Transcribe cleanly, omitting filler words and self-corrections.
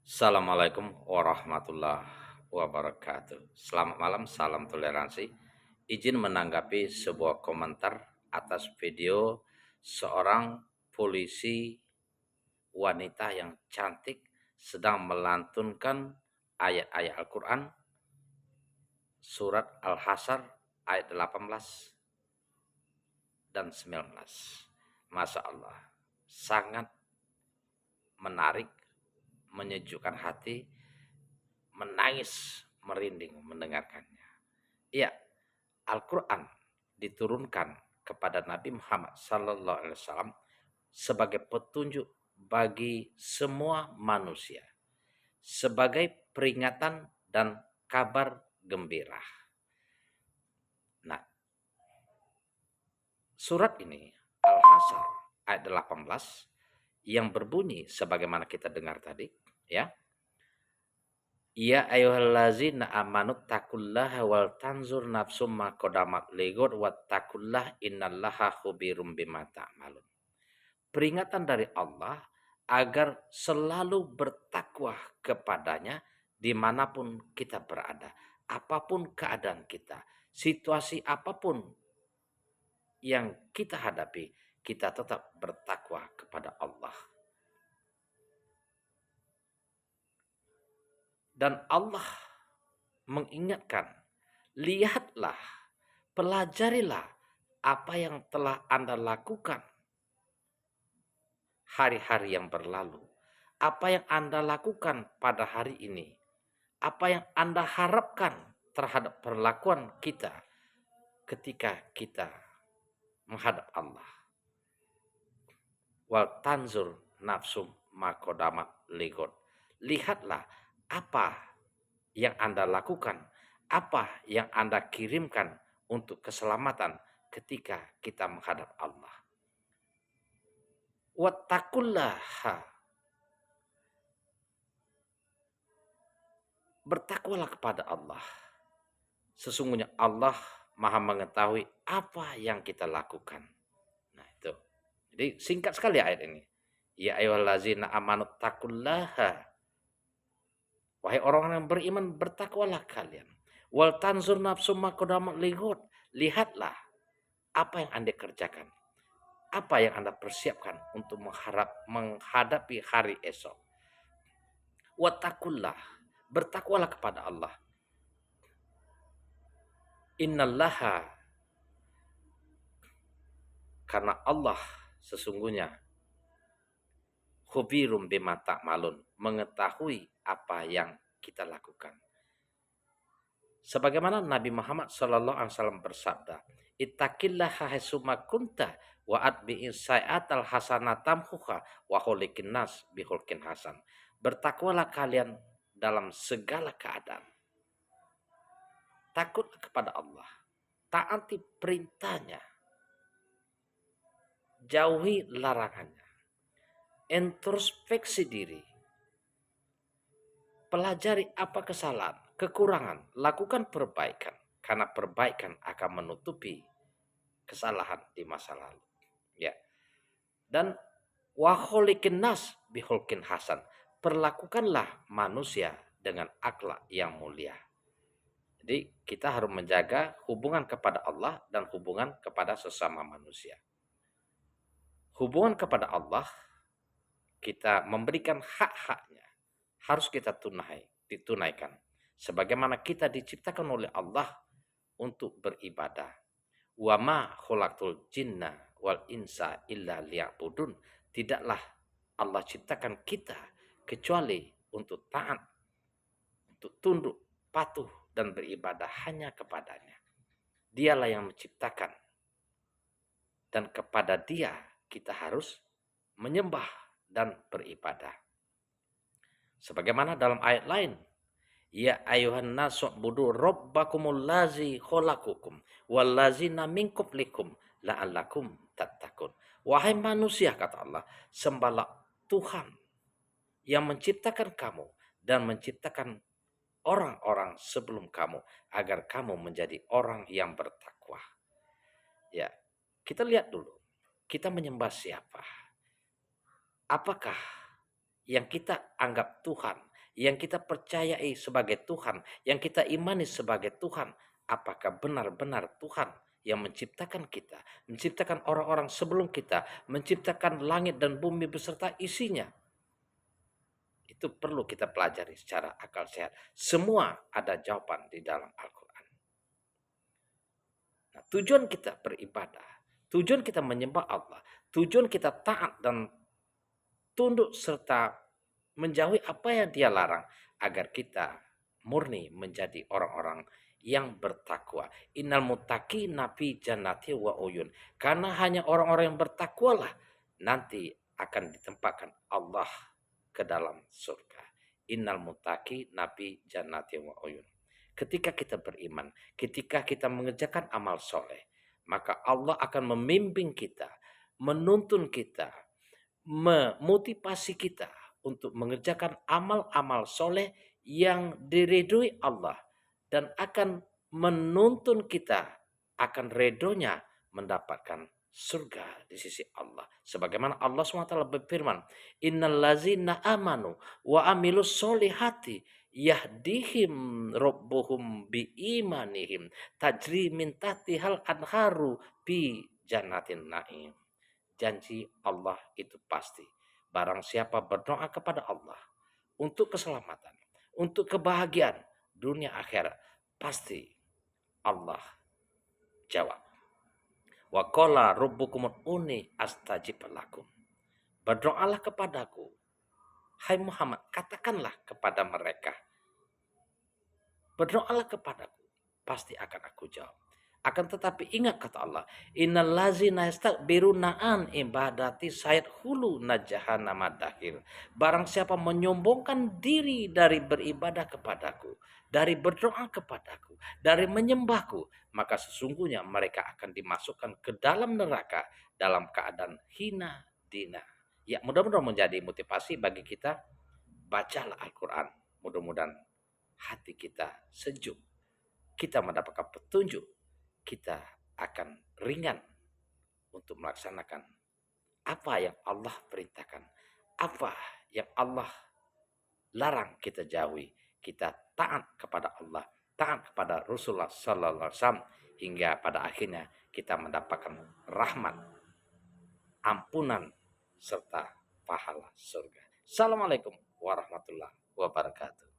Assalamualaikum warahmatullahi wabarakatuh. Selamat malam, salam toleransi. Izin menanggapi sebuah komentar atas video seorang polisi wanita yang cantik sedang melantunkan ayat-ayat Al-Quran surat Al-Hasyr ayat 18 dan 19. Masya Allah, sangat menarik, menyejukkan hati, menangis merinding mendengarkannya. Iya, Al-Quran diturunkan kepada Nabi Muhammad Sallallahu Alaihi Wasallam sebagai petunjuk bagi semua manusia, sebagai peringatan dan kabar gembira. Nah, surat ini Al-Hasyr ayat 18 yang berbunyi sebagaimana kita dengar tadi, ya. Ya ayyuhallazina amanu taqullaha wal tanzur nafsum ma qaddamat lighad wattaqullah innallaha khabirum bima ta'malun. Peringatan dari Allah agar selalu bertakwa kepadanya dimanapun kita berada. Apapun keadaan kita, situasi apapun yang kita hadapi, kita tetap bertakwa kepada Allah. Dan Allah mengingatkan, lihatlah, pelajarilah apa yang telah Anda lakukan hari-hari yang berlalu. Apa yang Anda lakukan pada hari ini. Apa yang Anda harapkan terhadap perlakuan kita ketika kita menghadap Allah. Wal tanzur nafsum makodamat ligot. Lihatlah apa yang Anda lakukan, apa yang Anda kirimkan untuk keselamatan ketika kita menghadap Allah. Wattaqullaha. Bertakwalah kepada Allah. Sesungguhnya Allah Maha mengetahui apa yang kita lakukan. Nah, itu. Jadi singkat sekali ayat ini. Ya ayyuhallazina amanu taqullaha. Wahai orang yang beriman, bertakwalah kalian. Wal tanzur nafsum ma qaddamat lighad. Lihatlah apa yang Anda kerjakan. Apa yang Anda persiapkan untuk menghadapi hari esok. Wattaqullah. Bertakwalah kepada Allah. Innallaha, karena Allah sesungguhnya khabirum bima ta'malun, mengetahui apa yang kita lakukan. Sebagaimana Nabi Muhammad sallallahu alaihi wasallam bersabda, "Ittaqillaha haitsuma kunta wa atbi'is sayi'atal hasanatan tamhuha wa khuliqin nas bihulqin hasan." Bertakwalah kalian dalam segala keadaan. Takutlah kepada Allah. Taati perintahnya. Jauhi larangannya. Introspeksi diri. Pelajari apa kesalahan, kekurangan, lakukan perbaikan. Karena perbaikan akan menutupi kesalahan di masa lalu. Ya. Dan wa kholiqin nas bihulqin hasan. Perlakukanlah manusia dengan akhlak yang mulia. Jadi kita harus menjaga hubungan kepada Allah dan hubungan kepada sesama manusia. Hubungan kepada Allah, kita memberikan hak-haknya. Harus kita ditunaikan. Sebagaimana kita diciptakan oleh Allah untuk beribadah. Wa ma khalaqtul jinna wal insa illa liya'budun. Tidaklah Allah ciptakan kita kecuali untuk taat, untuk tunduk, patuh, dan beribadah hanya kepadanya. Dialah yang menciptakan. Dan kepada Dia kita harus menyembah dan beribadah. Sebagaimana dalam ayat lain, ya ayuhan nasu budu rabbakumul lazi khalaqakum wallazina min qablikum la'allakum tattaqun. Wahai manusia, kata Allah, sembahlah Tuhan yang menciptakan kamu dan menciptakan orang-orang sebelum kamu agar kamu menjadi orang yang bertakwa. Ya, kita lihat dulu. Kita menyembah siapa? Apakah yang kita anggap Tuhan, yang kita percayai sebagai Tuhan, yang kita imani sebagai Tuhan, apakah benar-benar Tuhan yang menciptakan kita, menciptakan orang-orang sebelum kita, menciptakan langit dan bumi beserta isinya? Itu perlu kita pelajari secara akal sehat. Semua ada jawaban di dalam Al-Quran. Nah, tujuan kita beribadah, tujuan kita menyembah Allah, tujuan kita taat dan tunduk serta menjauhi apa yang dia larang agar kita murni menjadi orang-orang yang bertakwa. Innal muttaqi nafi jannati wa uyun. Karena hanya orang-orang yang bertakwalah nanti akan ditempatkan Allah ke dalam surga. Innal muttaqi nafi jannati wa uyun. Ketika kita beriman, ketika kita mengerjakan amal soleh, maka Allah akan membimbing kita, menuntun kita, memotivasi kita untuk mengerjakan amal-amal soleh yang diridhoi Allah dan akan menuntun kita akan redonya mendapatkan surga di sisi Allah. Sebagaimana Allah SWT berfirman, Innal lazina amanu wa amilus solihati yahdihim rabbuhum bi imanihim tajri min tahtihal anharu bi jannatin naim. Janji Allah itu pasti. Barang siapa berdoa kepada Allah untuk keselamatan, untuk kebahagiaan dunia akhirat, pasti Allah jawab. Wa qala rabbukum ud'uni astajib lakum. Berdoalah kepadaku. Hai Muhammad, katakanlah kepada mereka. Berdoalah kepadaku, pasti akan aku jawab. Akan tetapi ingat kata Allah, innal ladzina yastakbiruna an ibadati sayadkhulu jahannama dakhil. Barang siapa menyombongkan diri dari beribadah kepadaku, dari berdoa kepadaku, dari menyembahku, maka sesungguhnya mereka akan dimasukkan ke dalam neraka dalam keadaan hina dina. Ya, mudah-mudahan menjadi motivasi bagi kita. Bacalah Al-Quran. Mudah-mudahan hati kita sejuk. Kita mendapatkan petunjuk. Kita akan ringan untuk melaksanakan apa yang Allah perintahkan, apa yang Allah larang kita jauhi. Kita taat kepada Allah, taat kepada Rasulullah Sallallahu Alaihi Wasallam hingga pada akhirnya kita mendapatkan rahmat, ampunan serta pahala surga. Assalamualaikum warahmatullahi wabarakatuh.